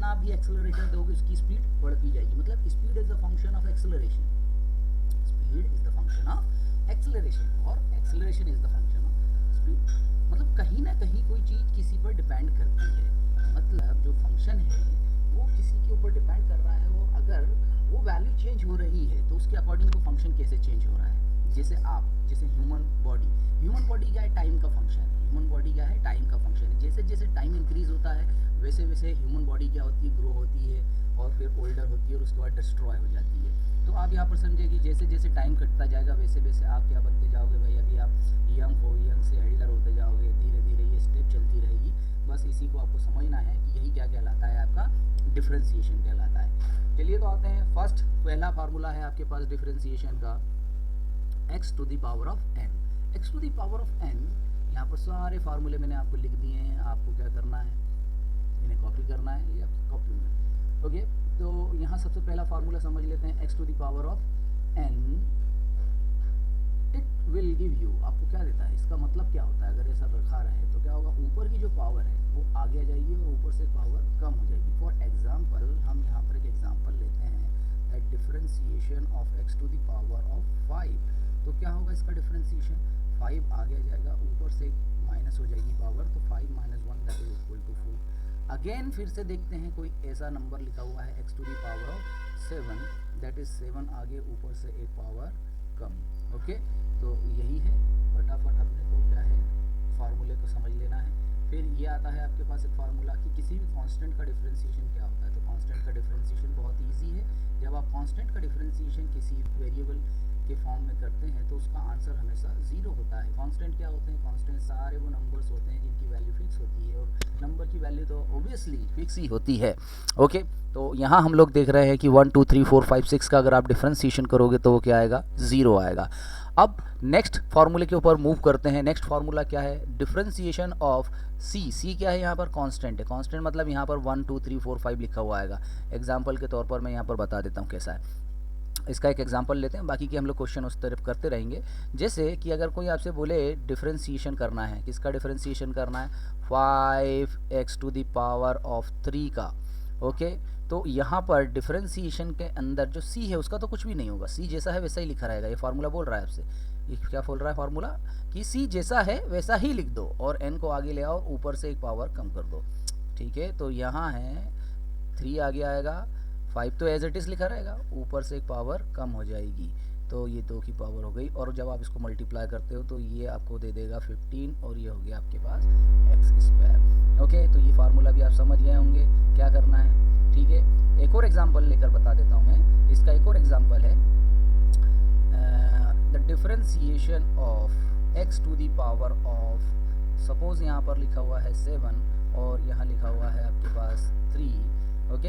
जितना आप भी एक्सेलरेशन दोगे उसकी स्पीड बढ़ती जाएगी। मतलब speed is the function of acceleration, speed is the function of acceleration और acceleration is the function of speed. मतलब कहीं ना कहीं कोई चीज़ किसी पर डिपेंड करती है, मतलब जो फंक्शन है वो किसी के ऊपर डिपेंड कर रहा है, और अगर वो वैल्यू चेंज हो रही है तो उसके अकॉर्डिंग वो फंक्शन कैसे चेंज हो रहा है। जैसे जैसे ह्यूमन बॉडी क्या है, टाइम का फंक्शन है। ह्यूमन बॉडी क्या है, टाइम का फंक्शन है। जैसे जैसे टाइम इंक्रीज होता है वैसे वैसे ह्यूमन बॉडी क्या होती है, ग्रो होती है और फिर ओल्डर होती है और उसके बाद डिस्ट्रॉय हो जाती है। तो आप यहाँ पर समझे कि जैसे जैसे टाइम कटता जाएगा वैसे वैसे आप क्या बनते जाओगे भाई, अभी आप यंग हो, यंग से एल्डर होते जाओगे, धीरे धीरे ये स्टेप चलती रहेगी। बस इसी को आपको समझना है कि यही क्या कहलाता है, आपका डिफ्रेंसिएशन कहलाता है। चलिए तो आते हैं फर्स्ट, पहला फार्मूला है आपके पास डिफ्रेंसिएशन का, x to the power of n। x to the power of n, यहाँ पर सारे फार्मूले मैंने आपको लिख दिए हैं, आपको क्या करना है, इन्हें कॉपी करना है, ये आपकी कॉपी में। ओके, तो यहाँ सबसे पहला फार्मूला समझ लेते हैं, x to the power of n, it will give you, आपको क्या देता है, इसका मतलब क्या होता है, अगर ऐसा रखा रहे तो क्या होगा, ऊपर की जो पावर है वो आगे आ जाएगी और ऊपर से पावर कम हो जाएगी। फॉर एग्जाम्पल हम यहाँ पर एक एग्जाम्पल लेते हैं, that differentiation of x to the power of 5, तो क्या होगा इसका डिफरेंशिएशन, 5 आगे आ जाएगा, ऊपर से माइनस हो जाएगी पावर, तो 5 minus 1 that is equal to 4। Again फिर से देखते हैं कोई ऐसा नंबर लिखा हुआ है x to the power of 7, that is 7 आगे ऊपर से एक पावर कम। ओके, तो यही है, फटाफट अपने को क्या है, फार्मूले को समझ लेना है। फिर ये आता है आपके पास एक फार्मूला कि किसी भी कांस्टेंट का डिफरेंशिएशन क्या होता है। तो कांस्टेंट का डिफरेंशिएशन बहुत इजी है, जब आप कांस्टेंट का डिफरेंशिएशन किसी वेरिएबल के फॉर्म में करते हैं तो उसका आंसर हमेशा जीरो होता है। कांस्टेंट क्या होते हैं, कांस्टेंट सारे वो नंबर्स होते हैं जिनकी वैल्यू फिक्स होती है, और नंबर की वैल्यू तो ऑब्वियसली फिक्स ही होती है। ओके, तो यहाँ हम लोग देख रहे हैं कि 1 2 3 4 5 6 का अगर आप डिफरेंशिएशन करोगे तो वो क्या आएगा, ज़ीरो आएगा। अब नेक्स्ट फार्मूले के ऊपर मूव करते हैं। नेक्स्ट फार्मूला क्या है, डिफरेंशिएशन ऑफ सी क्या है, यहाँ पर कांस्टेंट है। कांस्टेंट मतलब यहाँ पर 1 2 3 4 5 लिखा हुआ आएगा। एग्जाम्पल के तौर पर मैं यहाँ पर बता देता हूँ कैसा है। इसका एक एग्जांपल लेते हैं, बाकी की हम लोग क्वेश्चन उस तरफ करते रहेंगे। जैसे कि अगर कोई आपसे बोले डिफरेंशिएशन करना है, किसका डिफरेंशिएशन करना है, 5x to the power of 3 का। ओके, तो यहाँ पर डिफरेंशिएशन के अंदर जो c है उसका तो कुछ भी नहीं होगा, c जैसा है वैसा ही लिखा रहेगा। ये फार्मूला बोल रहा है आपसे, ये क्या बोल रहा है फार्मूला, कि c जैसा है वैसा ही लिख दो और n को आगे ले आओ, ऊपर से एक पावर कम कर दो। ठीक है, तो यहाँ है 3 आगे आएगा, 5 तो एज इट इज़ लिखा रहेगा, ऊपर से एक पावर कम हो जाएगी, तो ये 2 की पावर हो गई। और जब आप इसको मल्टीप्लाई करते हो तो ये आपको दे देगा 15 और ये हो गया आपके पास x²। ओके, तो ये फार्मूला भी आप समझ गए होंगे क्या करना है। ठीक है, एक और एग्जांपल लेकर बता देता हूँ मैं। इसका एक और एग्जांपल है, the differentiation of x to the power of, suppose यहाँ पर लिखा हुआ है 7 और यहाँ लिखा हुआ है आपके पास 3। ओके,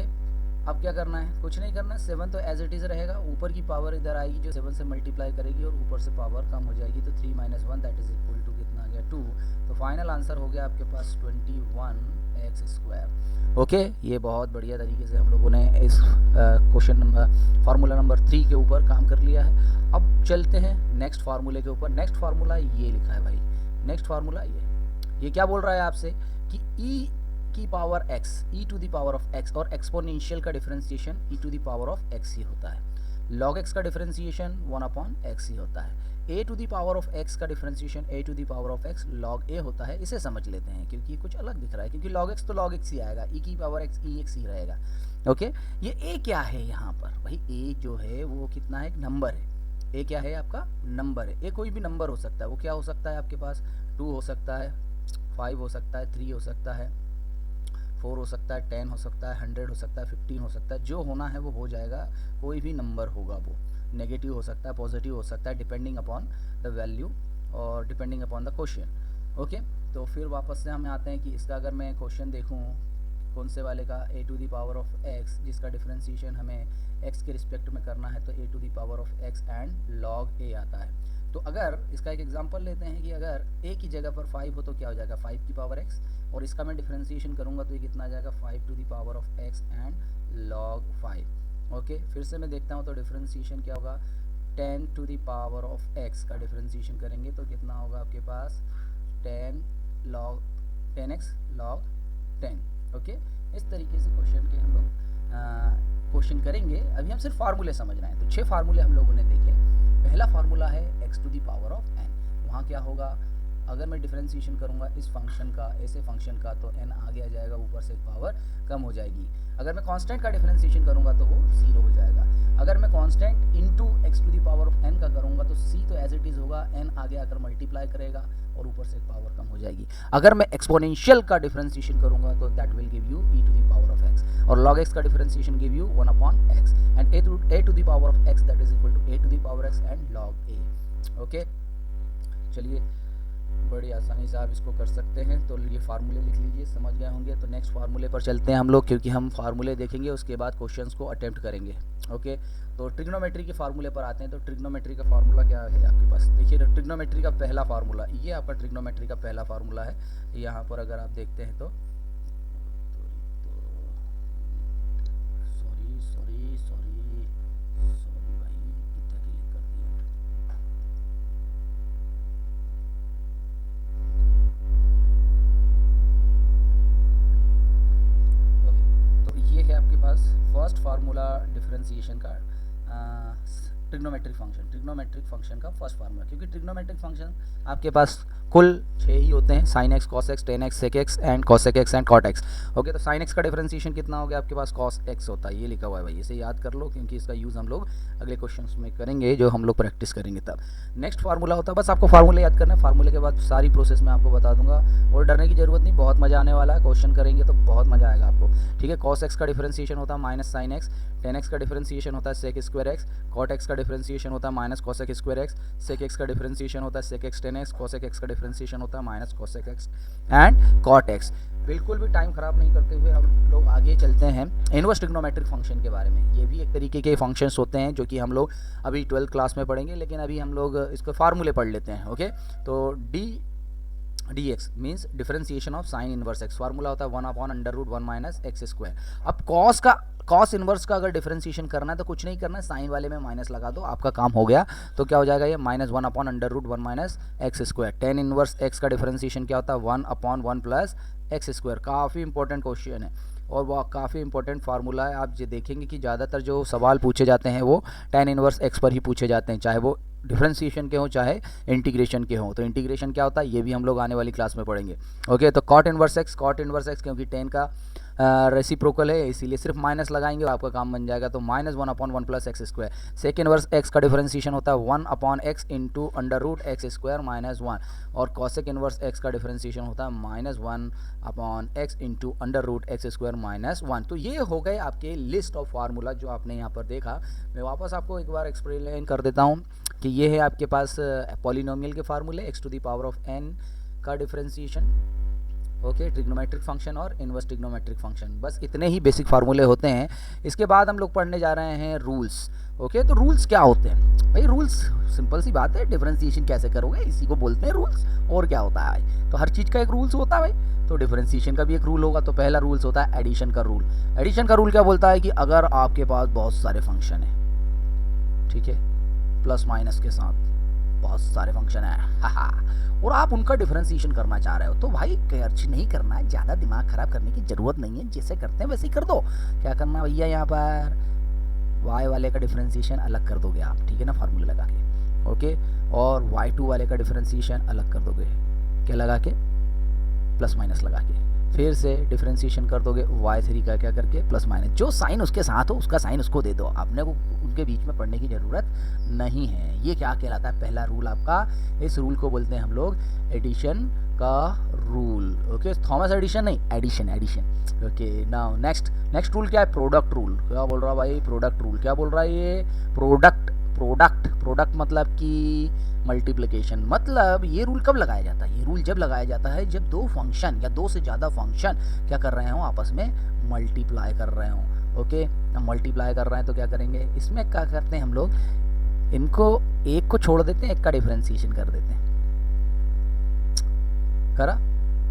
अब क्या करना है, कुछ नहीं करना है, 7 तो एज इट इज़ रहेगा, ऊपर की पावर इधर आएगी जो 7 से मल्टीप्लाई करेगी और ऊपर से पावर कम हो जाएगी, तो 3 minus 1 that is equal to कितना आ गया, 2। तो फाइनल आंसर हो गया आपके पास 21x²। ओके, ये बहुत बढ़िया तरीके से हम लोगों ने इस क्वेश्चन नंबर फार्मूला नंबर 3 के ऊपर काम कर लिया है। अब चलते हैं नेक्स्ट फार्मूले के ऊपर। नेक्स्ट फार्मूला ये लिखा है भाई, नेक्स्ट फार्मूला ये क्या बोल रहा है आपसे कि ई की power x, e to the power of x, और एक्सपोनेंशियल का differentiation e to the power of x ही होता है। log x का डिफरेंशिएशन 1/x ही होता है। a to the power of x का differentiation a to the power of x log a होता है। इसे समझ लेते हैं क्योंकि कुछ अलग दिख रहा है, क्योंकि log x तो log x ही आएगा, e की पावर x e x ही रहेगा। ओके, ये a क्या है यहाँ पर भाई, a जो है वो कितना है, एक नंबर है। a क्या है, आपका नंबर है। a कोई भी नंबर हो सकता है, वो क्या हो सकता है आपके पास, 2 हो सकता है, 5 हो सकता है, 3 हो सकता है, 4 हो सकता है, 10 हो सकता है, 100 हो सकता है, 15 हो सकता है, जो होना है वो हो जाएगा। कोई भी नंबर होगा, वो नेगेटिव हो सकता है, पॉजिटिव हो सकता है, डिपेंडिंग अपॉन द वैल्यू और depending upon the question. Okay, तो फिर वापस से हम आते हैं कि इसका अगर मैं क्वेश्चन देखूँ कौन से वाले का, a to the power of x, जिसका डिफरेंशिएशन हमें x के रिस्पेक्ट में करना है, तो a to the power of x and log a आता है। तो अगर इसका एक एग्जांपल लेते हैं कि अगर a की जगह पर 5 हो तो क्या हो जाएगा, 5 की पावर x, और इसका मैं डिफरेंशिएशन करूंगा तो ये कितना आ जाएगा, 5 to the power of x and log 5। Okay, फिर से मैं देखता हूँ तो डिफरेंशिएशन क्या होगा, 10 to the power of x का डिफरेंशिएशन करेंगे तो कितना होगा आपके पास, 10x log 10। ओके, इस तरीके से क्वेश्चन के हम लोग क्वेश्चन करेंगे। अभी हम सिर्फ फार्मूले समझ रहे हैं। तो 6 फार्मूले हम लोगों ने देखे। पहला फार्मूला है x to the power of n। वहाँ क्या होगा, अगर मैं डिफरेंशिएशन करूँगा इस फंक्शन का, ऐसे फंक्शन का, तो n आगे आ जाएगा, ऊपर से पावर कम हो जाएगी। अगर मैं कांस्टेंट का डिफरेंशिएशन करूँगा तो वो 0 हो जाएगा। अगर मैं constant into x to the power of n का करूँगा तो c तो एज इट इज़ होगा, n आगे आकर मल्टीप्लाई करेगा और ऊपर से पावर कम हो जाएगी। अगर मैं एक्सपोनेंशियल का डिफरेंशिएशन करूँगा तो that will give you e to the power of x, और log x का differentiation give you 1 upon x, and a to the power of x that is equal to a to the power x and log a। Okay, चलिए बड़ी आसानी से आप इसको कर सकते हैं। तो ये फार्मूले लिख लीजिए, समझ गए होंगे। तो नेक्स्ट फार्मूले पर चलते हैं हम लोग, क्योंकि हम फार्मूले देखेंगे उसके बाद क्वेश्चंस को अटेम्प्ट करेंगे। ओके, तो ट्रिग्नोमेट्री के फार्मूले पर आते हैं। तो ट्रिग्नोमेट्री का फार्मूला क्या है आपके पास, देखिए ट्रिग्नोमेट्री का पहला फार्मूला, ये आपका ट्रिग्नोमेट्री का पहला फार्मूला है। यहाँ पर अगर आप देखते हैं तो फर्स्ट फार्मूला डिफरेंशिएशन का ट्रिग्नोमेट्रिक फंक्शन का फर्स्ट फार्मूला, क्योंकि ट्रिग्नोमेट्रिक फंक्शन आपके पास कुल 6 ही होते हैं, sin x, cos x, tan x, sec x and cosec x and cot x। Okay, तो sin x का डिफरेंशिएशन कितना हो गया आपके पास, cos x होता है, ये लिखा हुआ है भाई, इसे याद कर लो, क्योंकि इसका यूज़ हम लोग अगले क्वेश्चंस में करेंगे, जो हम लोग प्रैक्टिस करेंगे तब। नेक्स्ट फार्मूला होता है, बस आपको फार्मूले याद करना है, फार्मूले के बाद सारी प्रोसेस मैं आपको बता दूंगा, और डरने की जरूरत नहीं, बहुत मज़ा आने वाला है, क्वेश्चन करेंगे तो बहुत मज़ा आएगा आपको। ठीक है, cos x का डिफरेंशिएशन होता है minus sin x, tan x का डिफरेंशिएशन होता है sec square x, cot x का डिफरेंशिएशन होता है minus cosec square x, sec x का डिफरेंशिएशन होता है sec x tan x, cosec x का डिफरेंशिएशन होता है minus cosec x and cot x। बिल्कुल भी टाइम खराब नहीं करते हुए हम लोग आगे चलते हैं इनवर्स ट्रिग्नोमेट्रिक फंक्शन के बारे में। ये भी एक तरीके के फंक्शंस होते हैं जो कि हम लोग अभी 12th क्लास में पढ़ेंगे, लेकिन अभी हम लोग इसको फार्मूले पढ़ लेते हैं। ओके, तो dx means differentiation of sine inverse x, formula होता है 1 upon under root 1 minus X square. अब कॉस इनवर्स का अगर डिफरेंशिएशन करना है तो कुछ नहीं करना है, साइन वाले में माइनस लगा दो, आपका काम हो गया। तो क्या हो जाएगा ये, minus 1 upon under root 1 minus X square. Tan inverse x का डिफरेंशिएशन क्या होता है, 1 अपॉन 1 प्लस एक्स स्क्वायर। काफ़ी इंपॉर्टेंट क्वेश्चन है और वो काफ़ी इंपॉर्टेंट फार्मूला है। आप ये देखेंगे कि ज़्यादातर जो सवाल पूछे जाते हैं वो टेन इनवर्स x पर ही पूछे जाते हैं, चाहे वो डिफरेंशिएशन के हो चाहे इंटीग्रेशन के हो। तो इंटीग्रेशन क्या होता है ये भी हम लोग आने वाली क्लास में पढ़ेंगे। ओके, तो कॉट इनवर्स x क्योंकि 10 का रेसिप्रोकल है, इसीलिए सिर्फ माइनस लगाएंगे और आपका काम बन जाएगा। तो minus 1 upon 1 plus X square. Sec inverse x का डिफरेंशिएशन होता है 1 upon x into under root X square minus 1, और कॉसेक इनवर्स x का डिफरेंशिएशन होता है minus 1 upon x into under root X square minus 1। तो ये हो गए आपके लिस्ट ऑफ फार्मूला जो आपने यहाँ पर देखा। मैं वापस आपको एक बार एक्सप्लेन कर देता हूँ कि ये है आपके पास पॉलिनोमियल के फार्मूले, x to the power of n का डिफरेंशिएशन, ओके, ट्रिग्नोमेट्रिक फंक्शन और इनवर्स ट्रिग्नोमेट्रिक फंक्शन। बस इतने ही बेसिक फार्मूले होते हैं। इसके बाद हम लोग पढ़ने जा रहे हैं रूल्स। ओके, तो रूल्स क्या होते हैं भाई? रूल्स सिंपल सी बात है, डिफरेंशिएशन कैसे करोगे इसी को बोलते हैं रूल्स, और क्या होता है भाई? तो हर चीज़ का एक रूल्स होता है भाई, तो डिफरेंशिएशन का भी एक रूल होगा। तो पहला रूल्स होता है एडिशन का रूल। एडिशन का रूल क्या बोलता है कि अगर आपके पास बहुत सारे फंक्शन हैं, ठीक है, प्लस माइनस के साथ बहुत सारे फंक्शन हैं और आप उनका डिफरेंशिएशन करना चाह रहे हो, तो भाई खर्च नहीं करना है, ज़्यादा दिमाग खराब करने की ज़रूरत नहीं है, जैसे करते हैं वैसे ही कर दो। क्या करना भैया, यहाँ पर y वाले का डिफरेंशिएशन अलग कर दोगे आप, ठीक है ना, फार्मूला लगा के, ओके, और y2 वाले का डिफरेंशिएशन अलग कर दोगे, क्या लगा के, प्लस माइनस लगा के, फिर से डिफरेंशिएशन कर दोगे y3 का क्या करके, प्लस माइनस, जो साइन उसके साथ हो उसका साइन उसको दे दो, आपने को उनके बीच में पढ़ने की ज़रूरत नहीं है। ये क्या कहलाता है, पहला रूल आपका। इस रूल को बोलते हैं हम लोग एडिशन का रूल। ओके, थॉमस एडिशन नहीं, addition. Okay, now next rule क्या है, प्रोडक्ट रूल। क्या बोल रहा है भाई, प्रोडक्ट रूल। क्या बोल रहा है ये, प्रोडक्ट मतलब कि मल्टीप्लिकेशन। मतलब ये रूल कब लगाया जाता है, ये रूल जब लगाया जाता है जब दो फंक्शन या दो से ज़्यादा फंक्शन क्या कर रहे हो, आपस में मल्टीप्लाई कर रहे हो। ओके, हम मल्टीप्लाई कर रहे हैं तो क्या करेंगे, इसमें क्या करते हैं हम लोग, इनको एक को छोड़ देते हैं, एक का डिफरेंशिएशन कर देते हैं, करा,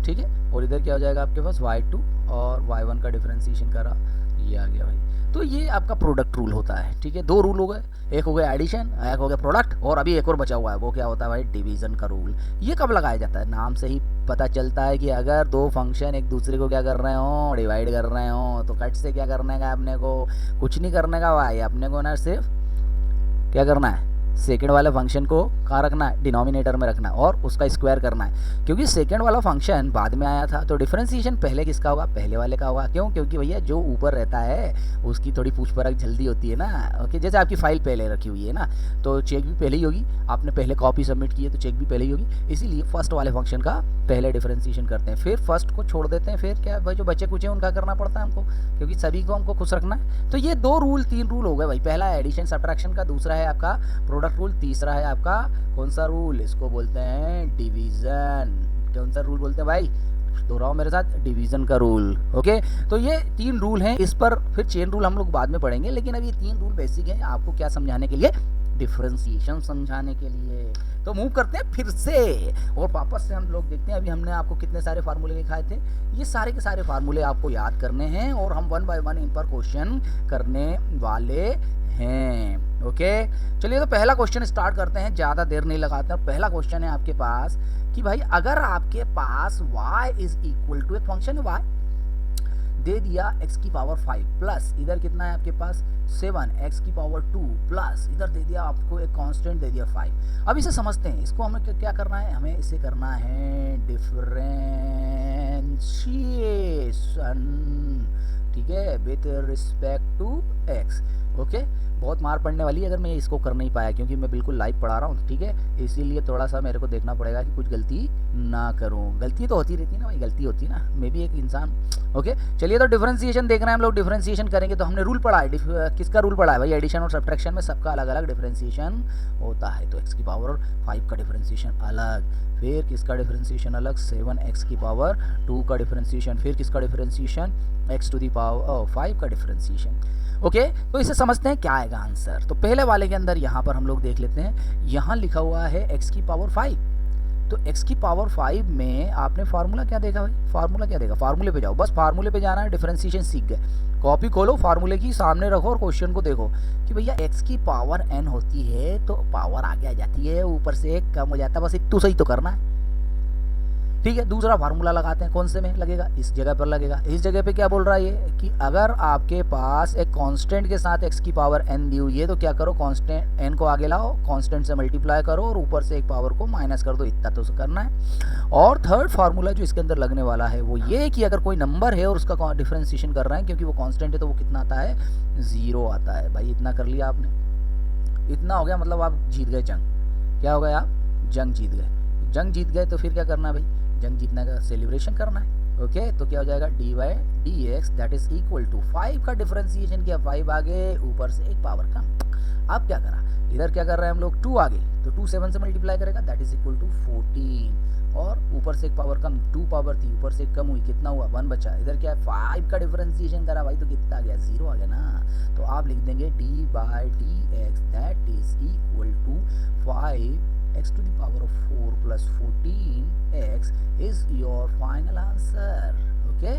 ठीक है, और इधर क्या हो जाएगा आपके पास y2 और y1 का डिफरेंशिएशन करा, ये आ गया भाई। तो ये आपका प्रोडक्ट रूल होता है, ठीक है। दो रूल हो गए, एक हो गया एडिशन, एक हो गया प्रोडक्ट, और अभी एक और बचा हुआ है, वो क्या होता है भाई, डिवीजन का रूल। ये कब लगाया जाता है, नाम से ही पता चलता है कि अगर दो फंक्शन एक दूसरे को क्या कर रहे हो, डिवाइड कर रहे हो, तो कट से क्या करने का अपने को, कुछ नहीं करने का भाई, अपने को ना सिर्फ क्या करना है, सेकेंड वाले फंक्शन को कहाँ रखना है, डिनोमिनेटर में रखना है, और उसका स्क्वायर करना है। क्योंकि सेकेंड वाला फंक्शन बाद में आया था, तो डिफरेंशिएशन पहले किसका होगा, पहले वाले का होगा। क्यों, क्योंकि भैया जो ऊपर रहता है उसकी थोड़ी पूछ परख जल्दी होती है ना। ओके, जैसे आपकी फाइल पहले रखी हुई है ना, तो चेक भी पहले ही होगी, आपने पहले कॉपी सबमिट की है तो चेक भी पहले ही होगी, इसीलिए फर्स्ट वाले फंक्शन का पहले डिफरेंशिएशन करते हैं, फिर फर्स्ट को छोड़ देते हैं, फिर क्या भाई जो बचे कुछ है उनका करना पड़ता है हमको, क्योंकि सभी को हमको खुश रखना है। तो ये दो रूल, तीन रूल हो गए भाई, पहला है एडिशन सब्ट्रैक्शन का, दूसरा है आपका प्रोडक्ट रूल, तीसरा है आपका कौन सा रूल, इसको बोलते हैं डिवीजन। कौन सा रूल बोलते हैं भाई, दोहराओ मेरे साथ, डिवीजन का रूल। ओके, तो ये तीन रूल हैं, इस पर फिर चेन रूल हम लोग बाद में पढ़ेंगे, लेकिन अभी तीन रूल बेसिक हैं आपको क्या समझाने के लिए, डिफरेंशिएशन समझाने के लिए। तो मूव करते हैं फिर से और वापस से हम लोग देखते हैं, अभी हमने आपको कितने सारे फार्मूले दिखाए थे, ये सारे के सारे फार्मूले आपको याद करने हैं और हम वन बाय वन इन पर क्वेश्चन करने वाले हैं। ओके, चलिए तो पहला क्वेश्चन स्टार्ट करते हैं, ज़्यादा देर नहीं लगाते हैं। पहला क्वेश्चन है आपके पास कि भाई अगर आपके पास y इज इक्वल टू, एक फंक्शन है y दे दिया x की पावर 5 प्लस इधर कितना है आपके पास 7 x की पावर 2 प्लस इधर दे दिया आपको एक कांस्टेंट दे दिया 5। अब इसे समझते हैं, इसको हमें क्या करना है, हमें इसे करना है डिफरेंशिएशन, ठीक है, with respect to x। Okay, बहुत मार पड़ने वाली है अगर मैं इसको कर नहीं पाया, क्योंकि मैं बिल्कुल लाइव पढ़ा रहा हूँ, ठीक है, इसीलिए थोड़ा सा मेरे को देखना पड़ेगा कि कुछ गलती ना करूँ। गलती तो होती रहती है ना भाई, गलती होती है ना, मैं भी एक इंसान। ओके, चलिए तो डिफरेंशिएशन देखना है हम लोग, डिफरेंशिएशन करेंगे तो हमने रूल पढ़ा है, किसका रूल पढ़ा है भाई, एडिशन और सब्ट्रैक्शन में सबका अलग अलग डिफरेंशिएशन होता है। तो एक्स की पावर 5 का डिफरेंशिएशन अलग, फिर किसका डिफरेंशिएशन अलग, 7x की पावर 2 का डिफरेंशिएशन, फिर किसका differentiation, x to the power 5 का डिफरेंशिएशन। ओके, तो इसे समझते हैं क्या आएगा आंसर। तो पहले वाले के अंदर यहाँ पर हम लोग देख लेते हैं, यहाँ लिखा हुआ है x की पावर 5, तो x की पावर 5 में आपने फार्मूला क्या देखा भाई, फार्मूला क्या देखा, फार्मूले पे जाओ, बस फार्मूले पे जाना है, डिफरेंशिएशन सीख गए, कॉपी खोलो, फार्मूले की सामने रखो और क्वेश्चन को देखो कि भैया x की पावर n होती है तो पावर आगे आ जाती है, ऊपर से एक कम हो जाता है, बस इतना सही तो करना है, ठीक है। दूसरा फार्मूला लगाते हैं, कौन से में लगेगा, इस जगह पर लगेगा। इस जगह पे क्या बोल रहा है ये कि अगर आपके पास एक कांस्टेंट के साथ x की पावर n दी हुई है तो क्या करो, कांस्टेंट n को आगे लाओ, कांस्टेंट से मल्टीप्लाई करो और ऊपर से एक पावर को माइनस कर दो, इतना तो करना है। और थर्ड फार्मूला जो इसके अंदर लगने वाला है वो ये कि अगर कोई नंबर है और उसका डिफरेंशिएशन कर रहे हैं, क्योंकि वो कांस्टेंट है तो वो कितना आता है, 0 आता है भाई। इतना कर लिया आपने, इतना हो गया, मतलब आप जीत गए जंग। क्या हो गया, आप जंग जीत गए। जंग जीत गए तो फिर क्या करना है भाई, जंग जीतने का सेलिब्रेशन करना है। ओके, तो क्या हो जाएगा, d y d x that is equal to 5 का डिफरेंशिएशन किया, 5 आगे, ऊपर से एक पावर कम। अब क्या करा, इधर क्या कर रहे हैं हम लोग, 2 आगे, तो 2 7 से मल्टीप्लाई करेगा दैट इज इक्वल टू 14, और ऊपर से एक पावर कम, 2 पावर थी, ऊपर से एक कम हुई, कितना हुआ, 1 बचा। इधर क्या है, 5 का डिफरेंशिएशन करा भाई, तो कितना आ गया, 0 आ गया ना। तो आप लिख देंगे d by d x that is equal to 5 x to the power of 4 plus 14x is your final answer. Okay,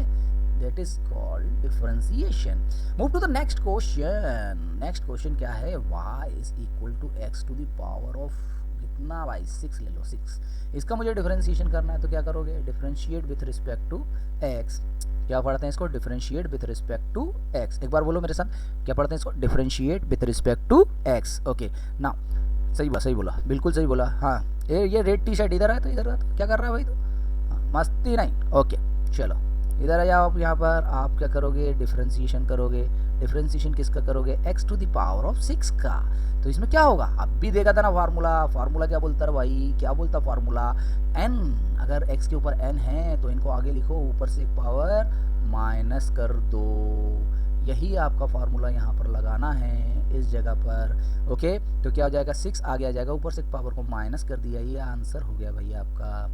that is called differentiation. Move to the next question. Next question क्या है, y is equal to x to the power of कितना भाई, 6 ले लो, 6। इसका मुझे differentiation करना है तो क्या करोगे, differentiate with respect to x। क्या पढ़ते हैं इसको, differentiate with respect to x। एक बार बोलो मेरे साथ, क्या पढ़ते हैं इसको, differentiate with respect to x। Okay, now सही बोला, बिल्कुल सही बोला। हाँ, ये रेड टी शर्ट इधर है तो इधर है, तो क्या कर रहा है भाई, तो हाँ, मस्ती नहीं। ओके, चलो इधर आ जाओ आप, यहाँ पर आप क्या करोगे, डिफरेंशिएशन करोगे। डिफरेंशिएशन किसका करोगे, x to the power of 6 का। तो इसमें क्या होगा, अब भी देखा था ना फार्मूला, फार्मूला क्या बोलता है भाई, क्या बोलता फार्मूला, n, अगर x के ऊपर n है तो इनको आगे लिखो, ऊपर से एक पावर माइनस कर दो। यही आपका फार्मूला यहाँ पर लगाना है इस जगह पर। ओके, तो क्या हो जाएगा, 6 आगे आ जाएगा, ऊपर से एक पावर को माइनस कर दिया, ये आंसर हो गया भाई आपका।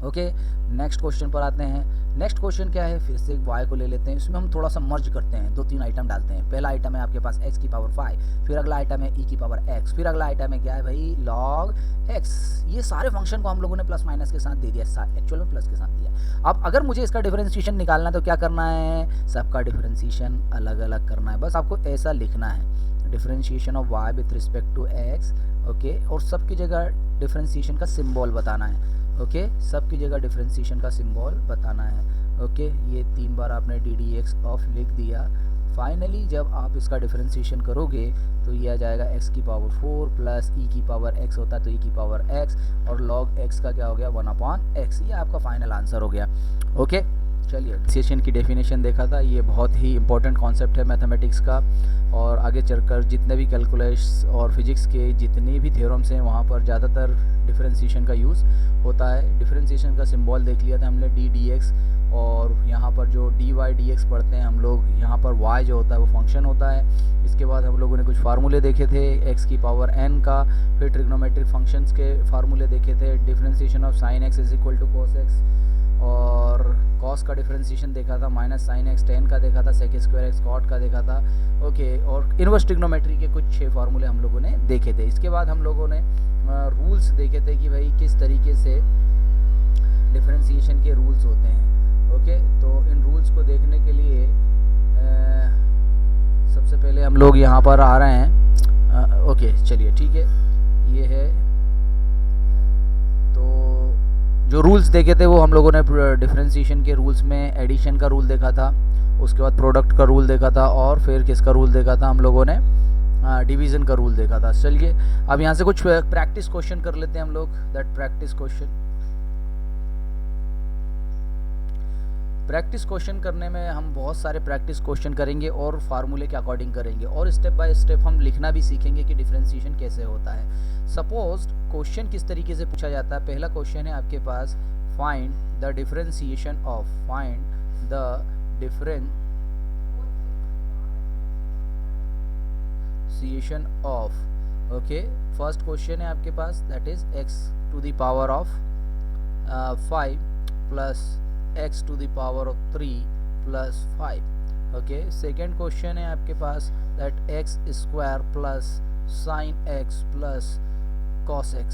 ओके, नेक्स्ट क्वेश्चन पर आते हैं। नेक्स्ट क्वेश्चन क्या है, फिर से y को ले लेते हैं, इसमें हम थोड़ा सा मर्ज करते हैं, 2-3 आइटम डालते हैं। पहला आइटम है आपके पास x की पावर 5, फिर अगला आइटम है e की पावर x, फिर अगला आइटम है क्या है भाई, log x। ये सारे फंक्शन को हम लोगों ने प्लस माइनस के साथ दे दिया, एक्चुअल में प्लस के साथ दिया। अब अगर मुझे इसका डिफरेंशिएशन निकालना है तो क्या करना है, सबका डिफरेंशिएशन अलग अलग करना है। बस आपको ऐसा लिखना है, differentiation of y with respect to x, okay, और सबकी जगह डिफरेंशिएशन का सिंबल बताना है। ओके, सबकी जगह डिफरेंशिएशन का सिंबल बताना है। ओके, ये 3 बार आपने डी डी एक्स ऑफ लिख दिया। फाइनली जब आप इसका डिफरेंशिएशन करोगे तो ये आ जाएगा x की पावर 4 प्लस e की पावर x होता है तो e की पावर x, और log x का क्या हो गया 1/x। ये आपका फाइनल आंसर हो गया। ओके, चलिए डिफरेंशिएशन की डेफिनेशन देखा था, ये बहुत ही इंपॉर्टेंट कॉन्सेप्ट है मैथमेटिक्स का, और आगे चलकर जितने भी कैलकुलस और फिजिक्स के जितने भी थ्योरम्स हैं वहाँ पर ज़्यादातर डिफरेंशिएशन का यूज़ होता है। डिफरेंशिएशन का सिंबल देख लिया था हमने डी डी एक्स, और यहाँ पर जो डी वाई डी एक्स पढ़ते हैं हम लोग, यहाँ पर y जो होता है वो फंक्शन होता है। इसके बाद हम लोगों ने कुछ फार्मूले देखे थे x की पावर n का, फिर ट्रिग्नोमेट्रिक फंक्शंस के फार्मूले देखे थे, differentiation of sine x is equal to cos x, और कॉस का डिफरेंशिएशन देखा था, माइनस साइन एक्स, टेन का देखा था, सेक स्क्वायर एक्स कॉट का देखा था। ओके, और इनवर्स ट्रिग्नोमेट्री के कुछ 6 फार्मूले हम लोगों ने देखे थे। इसके बाद हम लोगों ने रूल्स देखे थे कि भाई किस तरीके से डिफरेंशिएशन के रूल्स होते हैं। ओके, तो इन रूल्स को देखने के लिए सबसे पहले हम लोग यहाँ पर आ रहे हैं। ओके चलिए ठीक है, ये है, तो जो रूल्स देखे थे वो हम लोगों ने डिफरेंशिएशन के रूल्स में एडिशन का रूल देखा था, उसके बाद प्रोडक्ट का रूल देखा था, और फिर किसका रूल देखा था हम लोगों ने, डिवीज़न का रूल देखा था। चलिए अब यहाँ से कुछ प्रैक्टिस क्वेश्चन कर लेते हैं हम लोग। दैट प्रैक्टिस क्वेश्चन करने में हम बहुत सारे प्रैक्टिस क्वेश्चन करेंगे और फार्मूले के अकॉर्डिंग करेंगे, और स्टेप बाय स्टेप हम लिखना भी सीखेंगे कि डिफरेंशिएशन कैसे होता है। सपोज क्वेश्चन किस तरीके से पूछा जाता है। पहला क्वेश्चन है आपके पास, find the differentiation of okay, first question है आपके पास, that is x to the power of 5 plus x to the power of 3 plus 5। Okay, second question है आपके पास, that x square plus sine x plus cos x।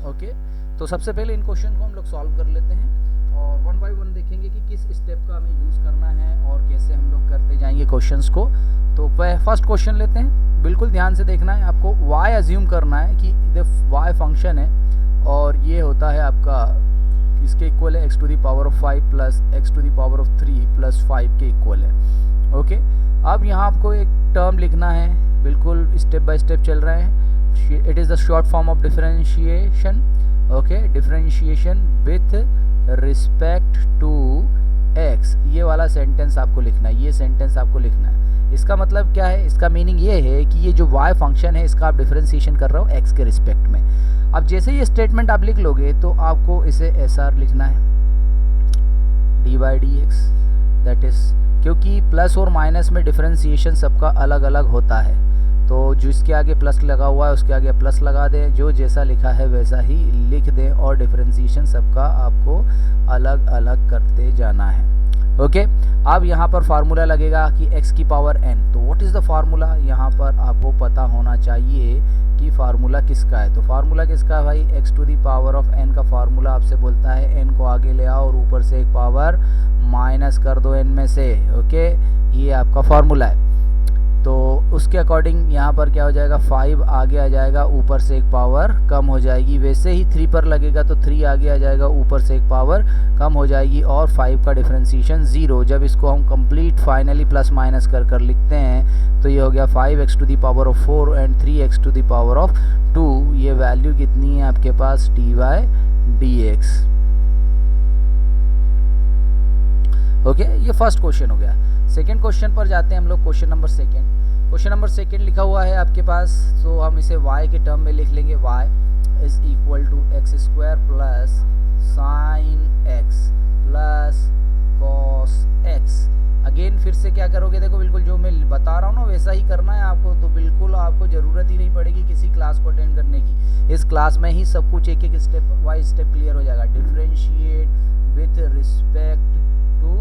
Okay, तो सबसे पहले इन question को हम लोग सॉल्व कर लेते हैं और वन बाय वन देखेंगे कि किस स्टेप का हमें यूज़ करना है और कैसे हम लोग करते जाएंगे क्वेश्चंस को। तो फर्स्ट क्वेश्चन लेते हैं, बिल्कुल ध्यान से देखना है आपको। y अज्यूम करना है कि y फंक्शन है और ये होता है आपका इसके इक्वल है x to the power of 5 plus x to the power of 3 plus 5 के इक्वल है। ओके, अब यहाँ आपको एक टर्म लिखना है, बिल्कुल स्टेप बाय स्टेप चल रहे हैं। It is the short form of differentiation. Okay, differentiation with respect to x, ये वाला सेंटेंस आपको लिखना है, ये सेंटेंस आपको लिखना है। इसका मतलब क्या है, इसका मीनिंग ये है कि ये जो y फंक्शन है इसका आप डिफरेंशिएशन कर रहे हो x के रिस्पेक्ट में। अब जैसे ये स्टेटमेंट आप लिख लोगे तो आपको इसे SR लिखना है, dy dx, दैट इज, क्योंकि प्लस और माइनस में डिफरेंशिएशन सबका अलग अलग होता है, तो जिसके आगे प्लस लगा हुआ है उसके आगे प्लस लगा दें, जो जैसा लिखा है वैसा ही लिख दें, और डिफरेंशिएशन सबका आपको अलग अलग करते जाना है। ओके, अब यहाँ पर फार्मूला लगेगा कि x की पावर n, तो व्हाट इज़ द फार्मूला, यहाँ पर आपको पता होना चाहिए कि फार्मूला किसका है। तो फार्मूला किसका है भाई, x to the power of n का फार्मूला आपसे बोलता है n को आगे ले आओ और ऊपर से एक पावर माइनस कर दो n में से। ओके, ये आपका फार्मूला है। तो उसके अकॉर्डिंग यहाँ पर क्या हो जाएगा, 5 आगे आ जाएगा, ऊपर से एक पावर कम हो जाएगी। वैसे ही 3 पर लगेगा तो 3 आगे आ जाएगा, ऊपर से एक पावर कम हो जाएगी, और 5 का डिफरेंशिएशन 0। जब इसको हम कंप्लीट फाइनली प्लस माइनस कर लिखते हैं तो ये हो गया 5x to the power of 4 and 3x to the power of 2। ये वैल्यू कितनी है आपके पास, dy dx। ओके, ये फर्स्ट क्वेश्चन हो गया। सेकेंड क्वेश्चन पर जाते हैं हम लोग, क्वेश्चन नंबर सेकेंड लिखा हुआ है आपके पास, तो हम इसे y के टर्म में लिख लेंगे, y is equal to x square plus sine x plus cos x again फिर से क्या करोगे, देखो बिल्कुल जो मैं बता रहा हूँ ना वैसा ही करना है आपको, तो बिल्कुल आपको ज़रूरत ही नहीं पड़ेगी किसी क्लास को अटेंड करने की। इस क्लास में ही सब कुछ एक एक स्टेप वाइज स्टेप क्लियर हो जाएगा। Differentiate with respect to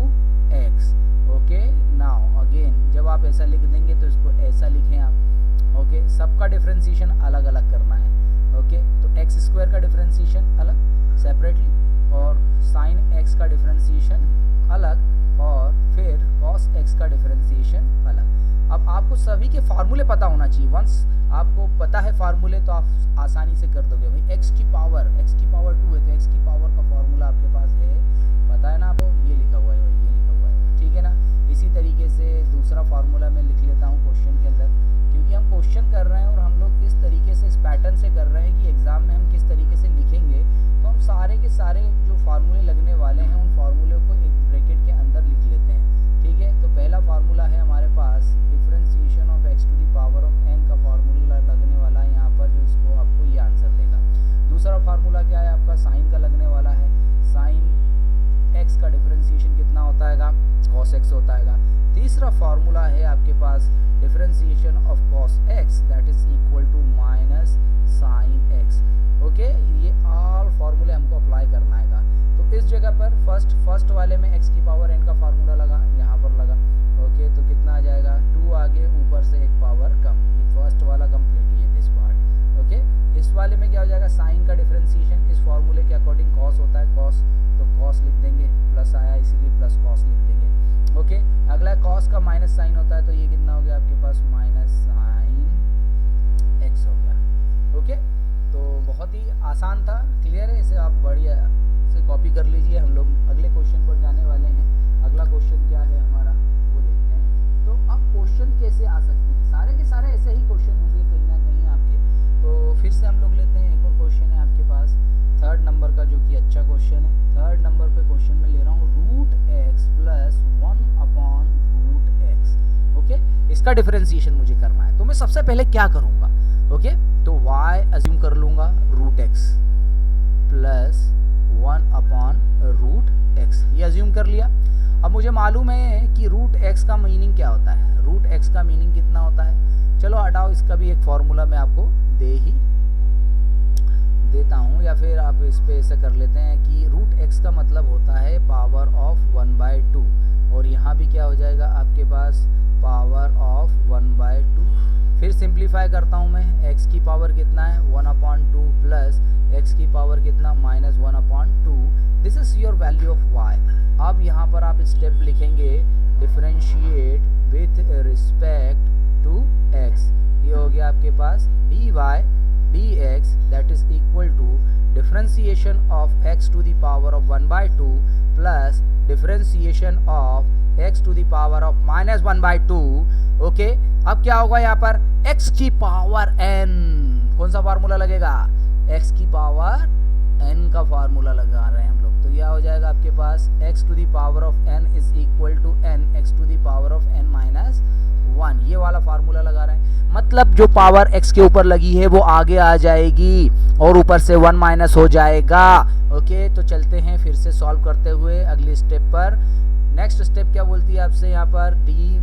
x. Okay, now again जब आप ऐसा लिख देंगे तो इसको ऐसा लिखें आप। ओके, सबका डिफरेंशिएशन अलग अलग करना है। ओके, तो एक्स स्क्वायर का डिफरेंशिएशन अलग सेपरेटली, और साइन एक्स का डिफरेंशिएशन अलग, और फिर cos x का डिफरेंशिएशन अलग। अब आपको सभी के फार्मूले पता होना चाहिए। वंस आपको पता है फार्मूले तो आप आसानी से कर दोगे। भाई x की पावर 2 है तो x की पावर का फार्मूला आपके पास है, पता है ना आपको, ये लिखा हुआ है भाई, ये लिखा हुआ है, ठीक है ना। इसी तरीके से दूसरा फार्मूला मैं लिख लेता हूँ क्वेश्चन के अंदर, क्योंकि हम क्वेश्चन कर रहे हैं और हम लोग इस तरीके से इस पैटर्न से कर रहे हैं कि एग्जाम में हम किस तरीके से लिखेंगे, तो हम सारे के सारे जो फार्मूले लगने वाले हैं उन फार्मूले को एक ब्रैकेट के अंदर लिख लेते हैं। ठीक है, तो पहला फार्मूला है हमारे पास differentiation of x to the power of n का फार्मूला लगने वाला है यहाँ पर, जो इसको आपको ये आंसर देगा। दूसरा फार्मूला क्या है आपका, साइन का लगने वाला है। साइन x का डिफरेंशिएशन कितना होता है, cos x होता है। तीसरा फार्मूला है आपके पास differentiation of cos x that is equal to minus sine x। Okay, ये ऑल फार्मूले हमको अप्लाई करना है। तो इस जगह पर फर्स्ट वाले में x की पावर n का फार्मूला लगा, यहाँ पर लगा। ओके, तो कितना आ जाएगा, 2 आगे ऊपर से एक पावर कम, ये फर्स्ट वाला कंप्लीट है दिस पार्ट। ओके, इस वाले में क्या हो जाएगा, साइन का डिफरेंशिएशन इस फार्मूले के अकॉर्डिंग cos होता है, cos तो cos लिख देंगे, प्लस आया इसीलिए प्लस cos लिख देंगे। ओके, अगला cos का माइनस साइन होता है, तो ये कितना हो गया आपके पास, माइनस साइन x हो गया। ओके, तो बहुत ही आसान था, क्लियर है, इसे आप बढ़िया से कॉपी कर लीजिए। हम लोग अगले क्वेश्चन पर जाने वाले हैं। अगला क्वेश्चन क्या है हमारा वो देखते हैं। तो अब क्वेश्चन कैसे आ सकते हैं, सारे के सारे ऐसे ही क्वेश्चन होंगे कहीं ना कहीं आपके। तो फिर से हम लोग लेते हैं, एक और क्वेश्चन है आपके पास 3rd नंबर का, जो कि अच्छा क्वेश्चन है। 3rd नंबर पे क्वेश्चन में ले रहा हूँ √x + 1/√x। ओके, इसका डिफरेंशिएशन मुझे करना है, तो मैं सबसे पहले क्या करूंगा, ओके, तो y अज्यूम कर लूंगा √x + 1/√x, ये अज्यूम कर लिया। अब मुझे मालूम है कि √x का मीनिंग क्या होता है, √x का मीनिंग कितना होता है। चलो हटाओ, इसका भी एक फॉर्मूला मैं आपको दे ही देता हूँ, या फिर आप इस पे ऐसे कर लेते हैं कि √x का मतलब होता है पावर ऑफ 1/2, और यहाँ भी क्या हो जाएगा आपके पास, पावर ऑफ 1/2। फिर सिंप्लीफाई करता हूँ मैं, x की पावर कितना है 1/2 प्लस x की पावर कितना -1/2। This is your value of y। अब यहाँ पर आप स्टेप लिखेंगे differentiate with respect to x, ये हो गया आपके पास dy dx that is equal to differentiation of x to the power of 1/2 plus differentiation of x to the power of -1/2। Okay, अब क्या होगा यहाँ पर, x की पावर n, कौन सा फार्मूला लगेगा, x की पावर n का फार्मूला लगा रहे हैं हम लोग, तो यह हो जाएगा आपके पास x to the power of n is equal to n x to the power of n minus 1, ये वाला फार्मूला लगा रहे हैं। मतलब जो पावर x के ऊपर लगी है वो आगे आ जाएगी और ऊपर से 1 माइनस हो जाएगा। ओके, तो चलते हैं फिर से सॉल्व करते हुए अगले स्टेप पर। नेक्स्ट स्टेप क्या बोलती है आपसे यहाँ पर, dy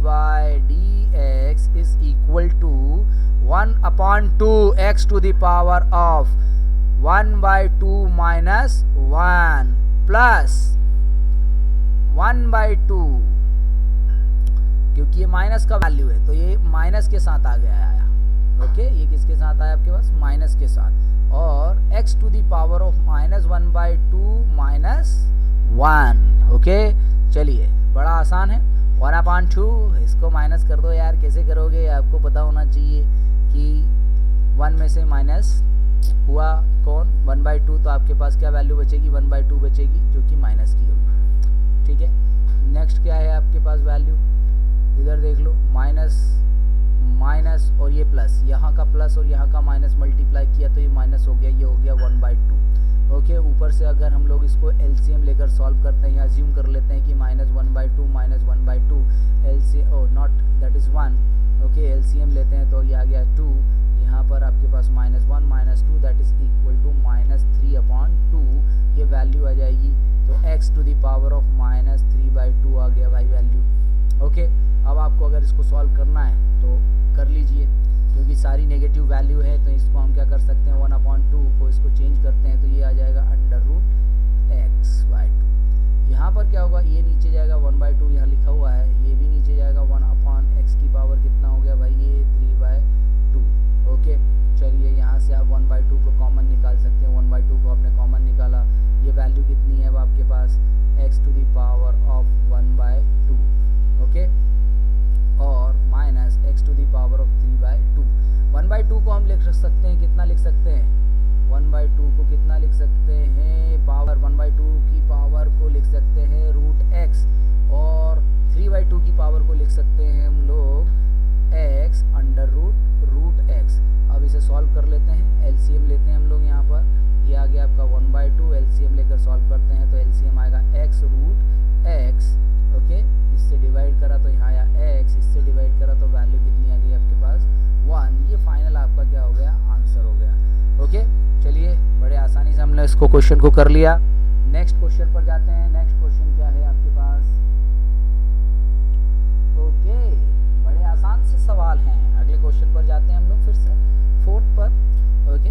dx is equal to 1/2 x to the power of 1/2 minus 1 plus 1/2, क्योंकि ये माइनस का वैल्यू है तो ये माइनस के साथ आ गया आया। ओके, ये किसके साथ आया आपके पास, माइनस के साथ, और x to the power of -1/2 minus 1। Okay, चलिए बड़ा आसान है, 1/2 इसको माइनस कर दो यार, कैसे करोगे आपको पता होना चाहिए कि 1 में से माइनस हुआ कौन 1/2, तो आपके पास क्या वैल्यू बचेगी 1/2 बचेगी, जो कि माइनस की होगी। ठीक है, नेक्स्ट क्या है आपके पास वैल्यू, इधर देख लो, माइनस माइनस और ये प्लस, यहाँ का प्लस और यहाँ का माइनस मल्टीप्लाई किया तो ये माइनस हो गया, ये हो गया 1/2। ओके, ऊपर से अगर हम लोग इसको एलसीएम लेकर सॉल्व करते हैं या अज्यूम कर लेते हैं कि -1/2 -1/2 LCM not that is 1। Okay, LCM लेते हैं तो ये आ गया 2, यहाँ पर आपके पास -1 - 2 दैट इज इक्वल टू -3/2, ये वैल्यू आ जाएगी। तो x to the power of -3/2 आ गया भाई वैल्यू। ओके, अब आपको अगर इसको सॉल्व करना है तो कर लीजिए, क्योंकि सारी नेगेटिव वैल्यू है तो इसको हम क्या कर सकते हैं 1/2 को इसको चेंज करते हैं तो ये आ जाएगा √x/2। यहाँ पर क्या होगा, ये नीचे जाएगा 1/2 यहाँ लिखा हुआ है, ये भी नीचे जाएगा 1/x की पावर कितना हो गया भाई ये 3/2। ओके, चलिए यहाँ से आप 1/2 को कॉमन निकाल सकते हैं। 1/2 को आपने कॉमन निकाला, ये वैल्यू कितनी है अब आपके पास x⁻1/2। ओके, और माइनस x⁻3/2। 1/2 को हम लिख सकते हैं, कितना लिख सकते हैं 1/2 को कितना लिख सकते हैं, पावर 1/2 की पावर को लिख सकते हैं √x, और 3/2 की पावर को लिख सकते हैं हम लोग x √x। अब इसे सॉल्व कर लेते हैं, एलसीएम लेते हैं हम लोग यहाँ पर, ये आ गया आपका 1/2, एलसीएम लेकर सॉल्व करते हैं तो एलसीएम आएगा x √x। ओके, इससे डिवाइड करा तो यहाँ आया x, इससे डिवाइड करा तो वैल्यू कितनी आ गई आपके पास 1। ये फाइनल आपका क्या हो गया, आंसर हो गया। ओके, चलिए बड़े आसानी से हमने इसको क्वेश्चन को कर लिया। नेक्स्ट क्वेश्चन पर जाते हैं। नेक्स्ट क्वेश्चन क्या है आपके पास, ओके, बड़े आसान से सवाल हैं। अगले क्वेश्चन पर जाते हैं हम लोग फिर से 4th पर। ओके,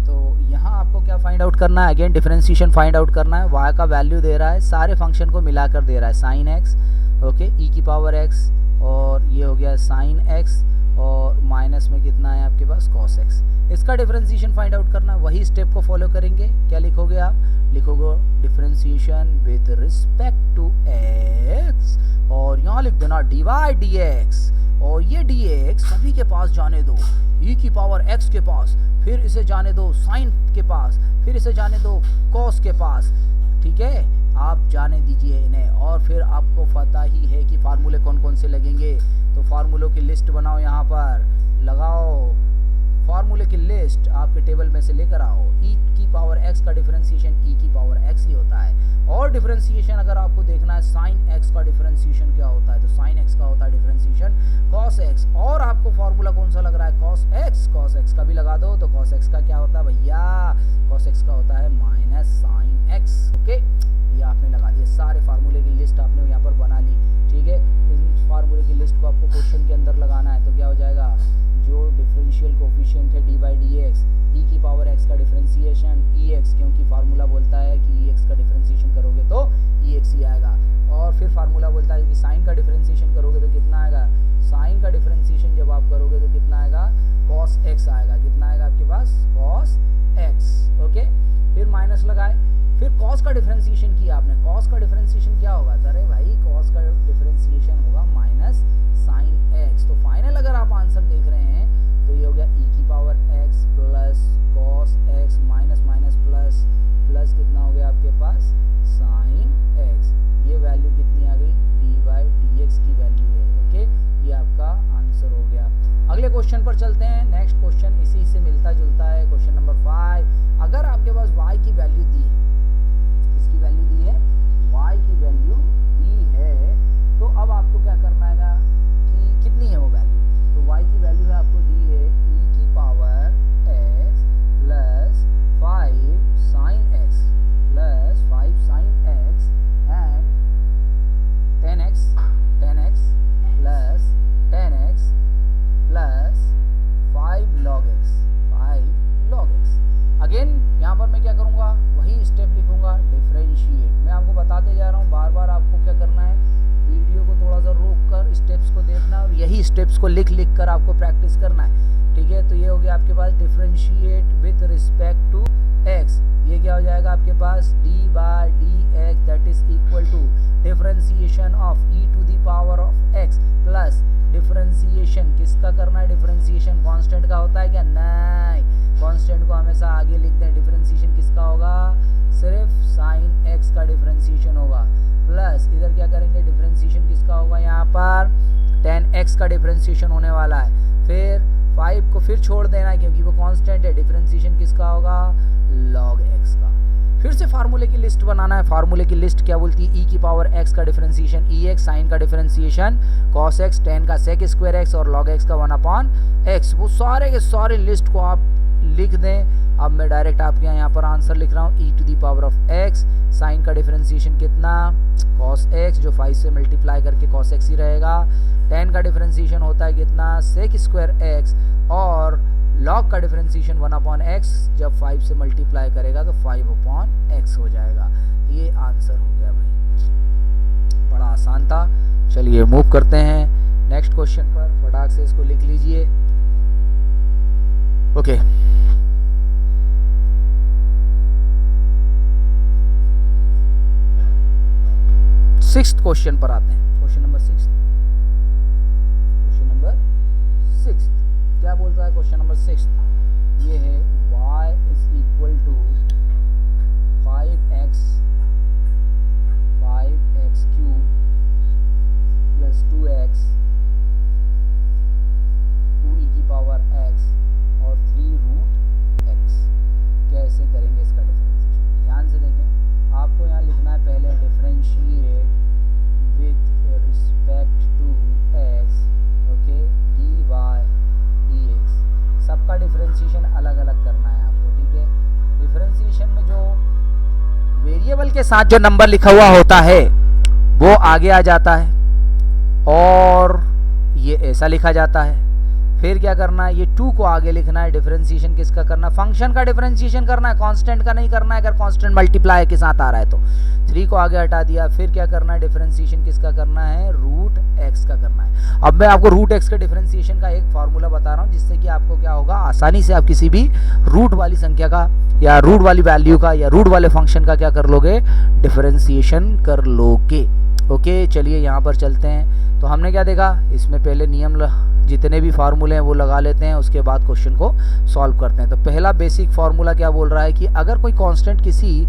तो यहाँ आपको क्या फाइंड आउट करना है, अगेन डिफरेंशिएशन फाइंड आउट करना है। y का वैल्यू दे रहा है, सारे फंक्शन को मिलाकर दे रहा है sin x, ओके, e⁻x, और ये हो गया sin x, और माइनस में कितना है आपके पास cos x। इसका डिफरेंशिएशन फाइंड आउट करना है, वही स्टेप को फॉलो करेंगे। क्या लिखोगे आप, लिखोगे differentiation with respect to x, और यहाँ लिख देना dy/dx, और ये dx सभी के पास जाने दो, e⁻x के पास, फिर इसे जाने दो sin के पास, फिर इसे जाने दो cos के पास। ठीक है, आप जाने दीजिए इन्हें, और फिर आपको पता ही है कि फार्मूले कौन कौन से लगेंगे। तो फार्मूलों की लिस्ट बनाओ, यहाँ पर लगाओ फार्मूले की लिस्ट, आपके टेबल में से लेकर आओ। e⁻x का डिफरेंशिएशन e⁻x ही होता है, और डिफरेंशिएशन अगर आपको देखना है sin x का डिफरेंशिएशन क्या होता है तो sin x का होता है डिफरेंशिएशन cos x, और आपको फार्मूला कौन सा लग रहा है cos x का भी लगा दो। तो cos x का क्या होता है भैया, cos x का होता है -sin x। ओके, ये आपने लगा दिया, सारे फार्मूले की लिस्ट आपने यहाँ पर बना ली। ठीक है, इस फार्मूले की लिस्ट को आपको क्वेश्चन के अंदर लगाना है, तो क्या हो जाएगा, जो डिफरेंशियल कोफिशिएंट है dy/dx, e⁻x का डिफरेंशिएशन ex, क्योंकि फार्मूला बोलता है कि ex का डिफरेंशिएशन करोगे तो ex ही आएगा, और फिर फार्मूला बोलता है कि साइन का डिफरेंशिएशन करोगे तो कितना आएगा, साइन का डिफरेंशिएशन जब आप करोगे तो कितना आएगा, cos x आएगा। कितना आएगा आपके पास, cos x। ओके, फिर माइनस लगाए, फिर cos का डिफरेंशिएशन किया आपने, cos का डिफरेंशिएशन क्या होगा, अरे भाई cos का डिफरेंशिएशन होगा -sin x। तो फाइनल अगर आप आंसर देख रहे हैं तो ये हो गया e⁻x plus cos x minus plus कितना हो गया आपके पास sin x। ये वैल्यू कितनी आ गई, dy/dx की वैल्यू है। ओके, ये आपका आंसर हो गया। अगले क्वेश्चन पर चलते हैं। नेक्स्ट क्वेश्चन इसी से मिलता जुलता है, क्वेश्चन नंबर 5। अगर आपके पास y की वैल्यू दी है, इसकी वैल्यू दी है, y की वैल्यू दी है, तो अब आपको क्या करना है कि कितनी है वो वैल्यू। तो y की वैल्यू है आपको दी है e⁻x plus 5sin x plus 5sin x and 10x plus 10x plus 5 log x। Again यहाँ पर मैं क्या करूँगा, वही स्टेप लिखूंगा, डिफरेंशिएट। मैं आपको बताते जा रहा हूँ, बार बार आपको क्या करना है, वीडियो को थोड़ा सा रोक कर स्टेप्स को देखना, और यही स्टेप्स को लिख कर आपको प्रैक्टिस करना है। ठीक है, तो ये हो गया आपके पास differentiate with respect to x। ये क्या हो जाएगा आपके पास, dy/dx that is equal to differentiation of e⁻x plus differentiation किसका करना है, डिफरेंशिएशन कांस्टेंट का होता है क्या, नहीं, कांस्टेंट को हमेशा आगे लिखते हैं। डिफरेंशिएशन किसका होगा, सिर्फ sin x का डिफरेंशिएशन होगा, प्लस इधर क्या करेंगे, डिफरेंशिएशन किसका होगा, यहाँ पर 10x का डिफरेंशिएशन होने वाला है। फिर 5 को फिर छोड़ देना है क्योंकि वो कांस्टेंट है, डिफरेंशिएशन किसका होगा, log x का। फिर से फार्मूले की लिस्ट बनाना है। फार्मूले की लिस्ट क्या बोलती है, e⁻x का डिफरेंशिएशन ex, sin का डिफरेंशिएशन cos x, 10 का sec² x और log x का 1/x। वो सारे के सारे लिस्ट को आप लिख दें, अब मैं डायरेक्ट आपके यहाँ पर आंसर लिख रहा हूँ e to the power of x, sine का डिफरेंशिएशन कितना cos x, जो 5 से मल्टीप्लाई करके cos x ही रहेगा। tan का डिफरेंशिएशन होता है कितना sec स्क्वायर x, और log का डिफरेंशिएशन 1/x, जब 5 से मल्टीप्लाई करेगा तो 5/x हो जाएगा। ये आंसर हो गया भाई, बड़ा आसान था। चलिए मूव करते हैं नेक्स्ट क्वेश्चन पर, फटाक से इसको लिख लीजिए। ओके, सिक्स्थ क्वेश्चन पर आते हैं। क्वेश्चन नंबर सिक्स क्या बोलता है? क्वेश्चन नंबर 6 ये है y is equal to 5x cube plus 2x 2e की पावर x और 3 रूट x। कैसे करेंगे इसका डिफरेंशिएशन? ध्यान से देखें, आपको यहाँ लिखना है पहले differentiate with respect to x, okay, dy dx। सबका डिफरेंशिएशन अलग अलग करना है आपको, ठीक है। डिफरेंशिएशन में जो वेरिएबल के साथ जो नंबर लिखा हुआ होता है वो आगे आ जाता है, और ये ऐसा लिखा जाता है। फिर क्या करना है, ये 2 को आगे लिखना है। डिफरेंशिएशन किसका करना है? फंक्शन का डिफरेंशिएशन करना है, कांस्टेंट का नहीं करना है। अगर कांस्टेंट मल्टीप्लाई के साथ आ रहा है तो 3 को आगे हटा दिया। फिर क्या करना है, डिफरेंशिएशन किसका करना है? रूट एक्स का करना है। अब मैं आपको रूट एक्स के डिफरेंशिएशन का एक फार्मूला बता रहा हूँ, जिससे कि आपको क्या होगा, आसानी से आप किसी भी रूट वाली संख्या का या रूट वाली वैल्यू का या रूट वाले फंक्शन का क्या कर लोगे, डिफरेंशिएशन कर लोगे। ओके, चलिए यहाँ पर चलते हैं। तो हमने क्या देखा, इसमें पहले नियम जितने भी फार्मूले हैं वो लगा लेते हैं, उसके बाद क्वेश्चन को सॉल्व करते हैं। तो पहला बेसिक फार्मूला क्या बोल रहा है कि अगर कोई कांस्टेंट किसी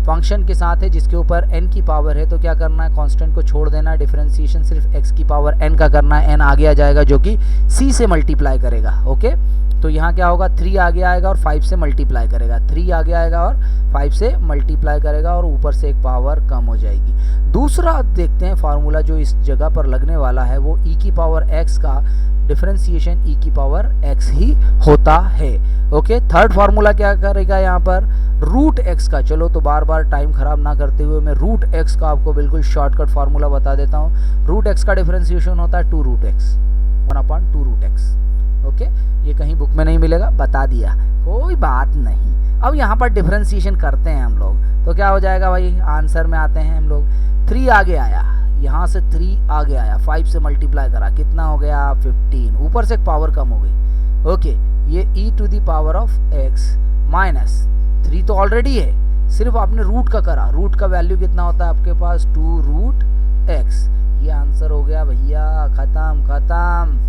फंक्शन के साथ है जिसके ऊपर n की पावर है, तो क्या करना है, कांस्टेंट को छोड़ देना है। डिफरेंशिएशन सिर्फ x की पावर n का करना है, n आगे आ जाएगा जो कि c से मल्टीप्लाई करेगा। ओके, तो यहाँ क्या होगा, 3 आगे आएगा और 5 से मल्टीप्लाई करेगा, 3 आगे आएगा और 5 से मल्टीप्लाई करेगा, और ऊपर से एक पावर कम हो जाएगी। दूसरा देखते हैं फार्मूला जो इस जगह पर लगने वाला है, वो e की पावर x का डिफरेंशिएशन e की पावर x ही होता है। ओके, थर्ड फार्मूला क्या करेगा यहाँ पर, रूट x का। चलो तो बार बार टाइम खराब ना करते हुए मैं रूट x का आपको बिल्कुल शॉर्टकट फार्मूला बता देता हूँ। रूट x का डिफरेंशिएशन होता है 2 root x, 1/2 root x। Okay, ये कहीं बुक में नहीं मिलेगा, बता दिया, कोई बात नहीं। अब यहाँ पर डिफरेंशिएशन करते हैं हम लोग, तो क्या हो जाएगा भाई, आंसर में आते हैं हम लोग। 3 आगे आया, यहाँ से 3 आगे आया, 5 से मल्टीप्लाई करा, कितना हो गया, 15। ऊपर से एक पावर कम हो गई। ओके, ये e to the power of x minus 3 तो ऑलरेडी है, सिर्फ आपने रूट का करा। रूट का वैल्यू कितना होता है आपके पास, 2 रूट x। ये आंसर हो गया भैया, खत्म खत्म।